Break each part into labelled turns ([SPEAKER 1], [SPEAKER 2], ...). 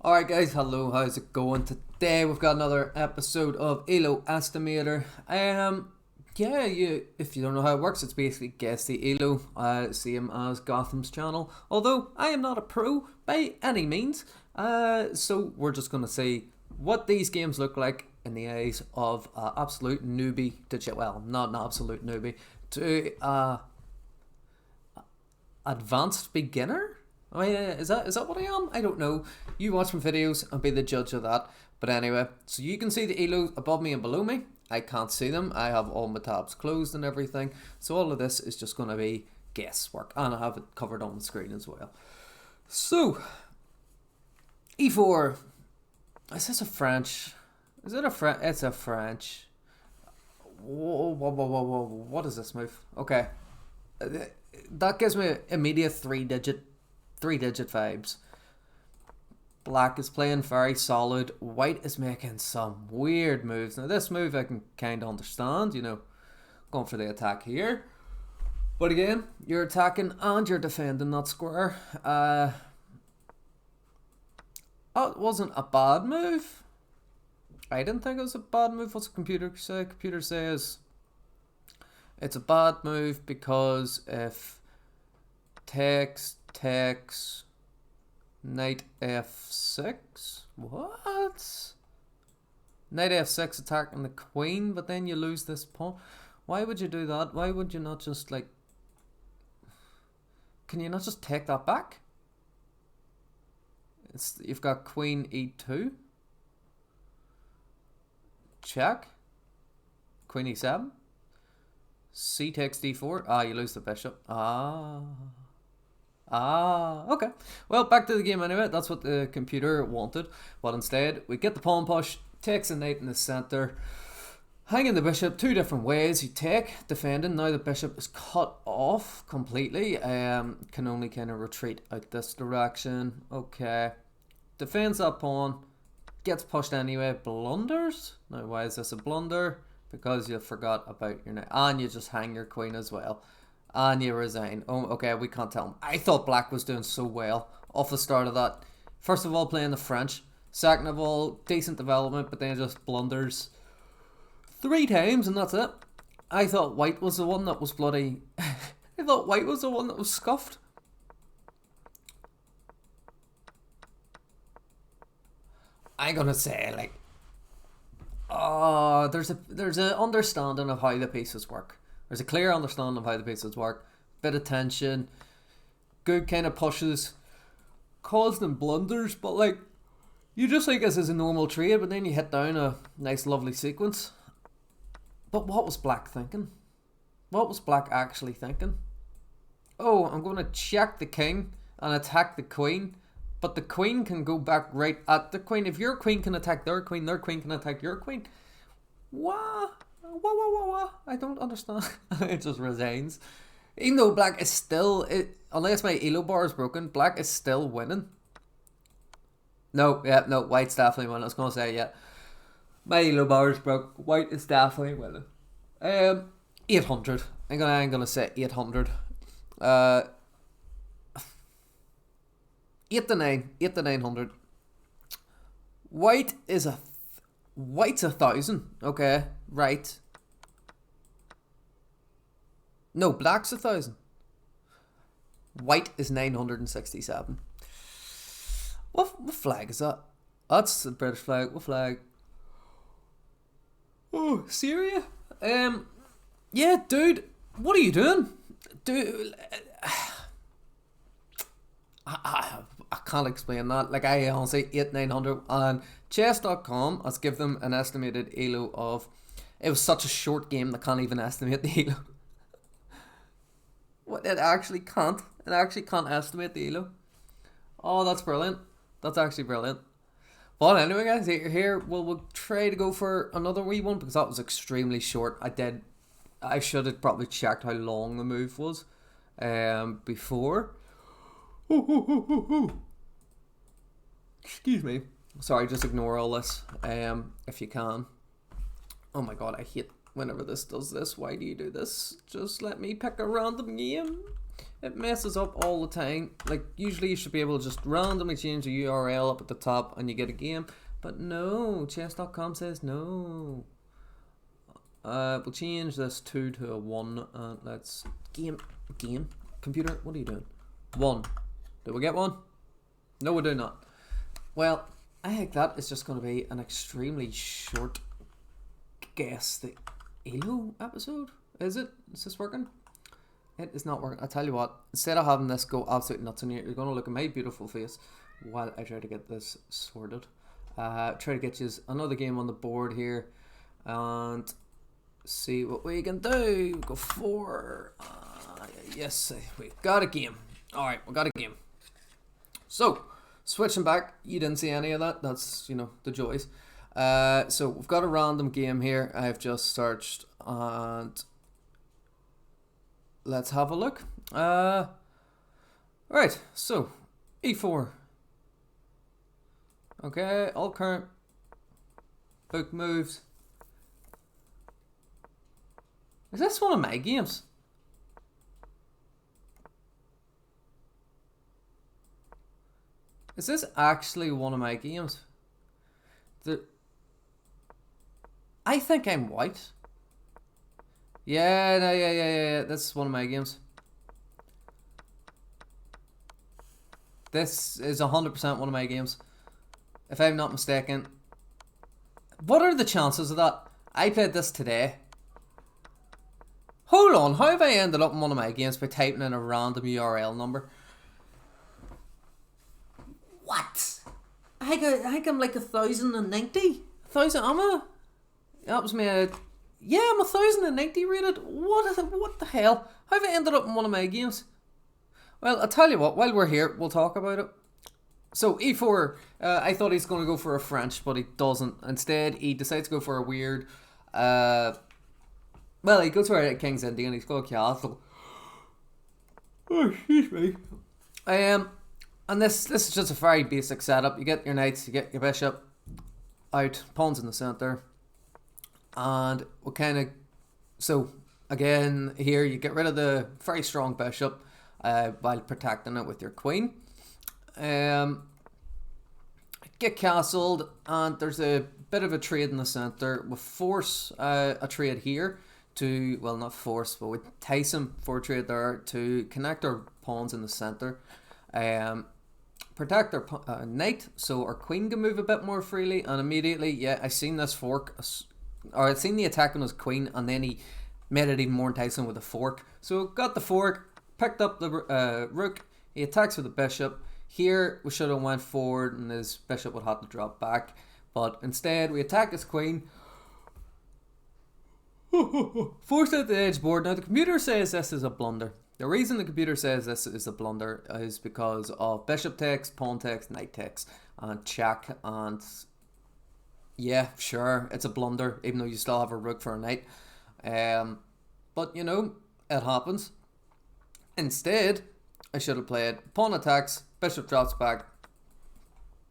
[SPEAKER 1] Alright guys, hello, how's it going? Today we've got another episode of ELO Estimator. If you don't know how it works, it's basically guess the ELO, same as Gotham's channel. Although, I am not a pro by any means. So we're just going to see what these games look like in the eyes of absolute newbie to, well, not an absolute newbie, to advanced beginner? Oh yeah, is that what I am? I don't know. You watch my videos and be the judge of that. But anyway, so you can see the ELOs above me and below me. I can't see them. I have all my tabs closed and everything. So all of this is just going to be guesswork. And I have it covered on the screen as well. So, E4. Is this a French? Is it a French? It's a French. Whoa. What is this move? Okay. That gives me immediate three-digit vibes. Black is playing very solid. White is making some weird moves. Now this move I can kind of understand, going for the attack here. But again, you're attacking and you're defending that square. That wasn't a bad move. I didn't think it was a bad move. What's the computer say? Computer says it's a bad move because if takes knight f6. What? Knight f6 attacking the queen, but then you lose this pawn. Why would you do that? Why would you not just can you not just take that back? You've got queen e2. Check. Queen e7. C takes d4. You lose the bishop. Okay. Well, back to the game anyway. That's what the computer wanted. But instead, we get the pawn push, takes a knight in the center, hanging the bishop two different ways. You take, defending. Now the bishop is cut off completely. Can only kind of retreat out this direction. Okay. Defends that pawn, gets pushed anyway, blunders. Now, why is this a blunder? Because you forgot about your knight, and you just hang your queen as well. And you resign. Oh, okay, we can't tell him. I thought black was doing so well off the start of that. First of all, playing the French. Second of all, decent development, but then just blunders 3 times, and that's it. I thought white was the one that was bloody... I thought white was the one that was scuffed. I'm gonna say, there's an understanding of how the pieces work. There's a clear understanding of how the pieces work. Bit of tension. Good kind of pushes. Caused them blunders, but you just think this is a normal trade, but then you hit down a nice lovely sequence. But what was black thinking? What was black actually thinking? Oh, I'm going to check the king and attack the queen. But the queen can go back right at the queen. If your queen can attack their queen can attack your queen. What? I don't understand. It just resigns. Even though black is still, unless my ELO bar is broken, black is still winning. No, white's definitely winning. I was going to say, yeah. My ELO bar is broke. White is definitely winning. 800. I'm gonna say 800. 8 to 900. White's 1,000. Okay, right. No, black's 1,000. White is 967. What flag is that? That's the British flag. What flag? Oh, Syria? Yeah, dude. What are you doing? Dude, I can't explain that. I honestly 800-900 on chess.com. Let's give them an estimated ELO of. It was such a short game that can't even estimate the ELO. What? It actually can't. It actually can't estimate the ELO. Oh, that's brilliant. That's actually brilliant. But anyway, guys, here we'll try to go for another wee one because that was extremely short. I should have probably checked how long the move was before. Excuse me. Sorry, just ignore all this if you can. Oh my god, I hate whenever this does this. Why do you do this? Just let me pick a random game. it messes up all the time. Like, usually you should be able to just randomly change the URL up at the top and you get a game. But no, chess.com says no. We'll change this 2 to a 1. Let's game. Computer, what are you doing? 1. Did we get 1? No, we do not. Well, I think that is just going to be an extremely short guess the ELO episode. Is it? Is this working? It is not working. I tell you what, instead of having this go absolutely nuts in here, you're going to look at my beautiful face while I try to get this sorted. Try to get you another game on the board here and see what we can do. Go for yes, we got a game. Alright, we got a game. So, switching back, you didn't see any of that. That's, you know, the joys. So, we've got a random game here. I've just searched and let's have a look. Right, so E4. Okay, all current book moves. Is this one of my games? Is this actually one of my games? I think I'm white. Yeah, no, yeah. This is one of my games. This is 100% one of my games. If I'm not mistaken. What are the chances of that? I played this today. Hold on, how have I ended up in one of my games by typing in a random URL number? What? I think I'm like 1,090. That was me. Yeah, I'm 1,090 rated. What the hell? How have I ended up in one of my games? Well, I'll tell you what. While we're here, we'll talk about it. So E4, I thought he's going to go for a French, but he doesn't. Instead, he decides to go for a weird. Well, he goes for a King's Indian. He's got a castle. Oh, excuse me. And this is just a very basic setup. You get your knights, you get your bishop out, pawns in the center, and we kind of. So again, here you get rid of the very strong bishop, while protecting it with your queen. Get castled, and there's a bit of a trade in the center. We force a trade here to, well, not force, but we entice him for a trade there to connect our pawns in the center. Protect our knight so our queen can move a bit more freely, and immediately, yeah, I seen this fork, or I'd seen the attack on his queen, and then he made it even more enticing with a fork. So got the fork, picked up the rook, he attacks with the bishop. Here we should have went forward and his bishop would have to drop back, but instead we attack his queen. Forced out the edge board. Now the computer says this is a blunder. The reason the computer says this is a blunder is because of bishop takes, pawn takes, knight takes, and check, and yeah, sure, it's a blunder, even though you still have a rook for a knight. But you know, it happens. Instead, I should have played pawn attacks, bishop drops back,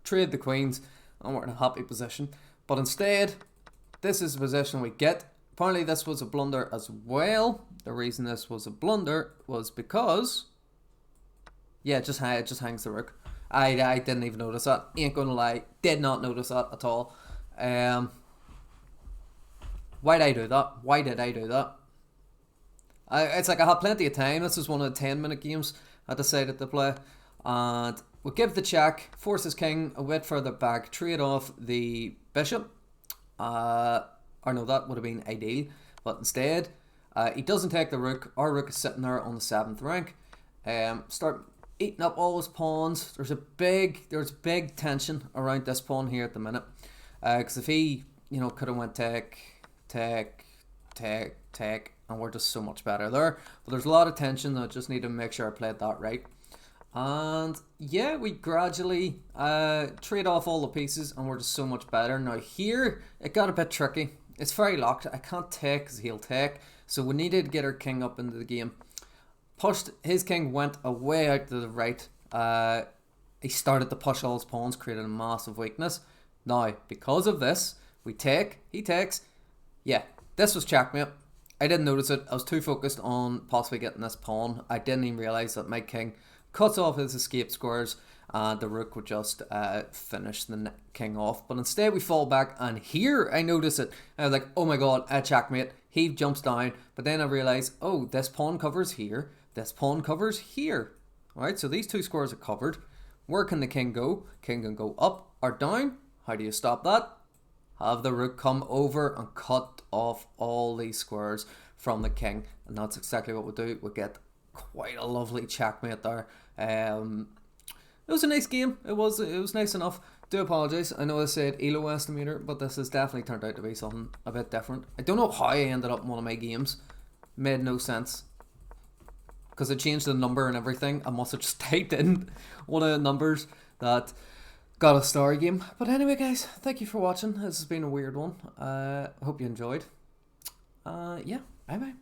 [SPEAKER 1] trade the queens, and we're in a happy position. But instead, this is the position we get. Apparently this was a blunder as well. The reason this was a blunder was because, yeah, it just hangs the rook. I didn't even notice that. Ain't gonna lie, did not notice that at all. Why did I do that? Why did I do that? It's like I had plenty of time. This was one of the 10-minute games I decided to play. And we give the check, force his king a bit further back, trade off the bishop. Or no, that would have been ideal. But instead, he doesn't take the rook. Our rook is sitting there on the 7th rank. Start eating up all his pawns. There's big tension around this pawn here at the minute. Because if he, you know, could have went take, and we're just so much better there. But there's a lot of tension. I just need to make sure I played that right. And yeah, we gradually trade off all the pieces, and we're just so much better. Now here, it got a bit tricky. It's very locked. I can't take because he'll take. So we needed to get our king up into the game. Pushed, his king went away out to the right. He started to push all his pawns, created a massive weakness. Now, because of this, we take, he takes. Yeah, this was checkmate. I didn't notice it. I was too focused on possibly getting this pawn. I didn't even realise that my king cuts off his escape squares and the rook would just finish the king off. But instead we fall back, and here I notice it. I was like, oh my god, a checkmate. He jumps down, but then I realise, oh, this pawn covers here, this pawn covers here. Alright, so these two squares are covered. Where can the king go? King can go up or down. How do you stop that? Have the rook come over and cut off all these squares from the king, and that's exactly what we'll do. We'll get quite a lovely checkmate there. It was a nice game. It was nice enough. Do apologise. I know I said ELO estimator, but this has definitely turned out to be something a bit different. I don't know how I ended up in one of my games. Made no sense. Because I changed the number and everything. I must have just typed in one of the numbers that got a star game. But anyway, guys, thank you for watching. This has been a weird one. Hope you enjoyed. Yeah, bye bye.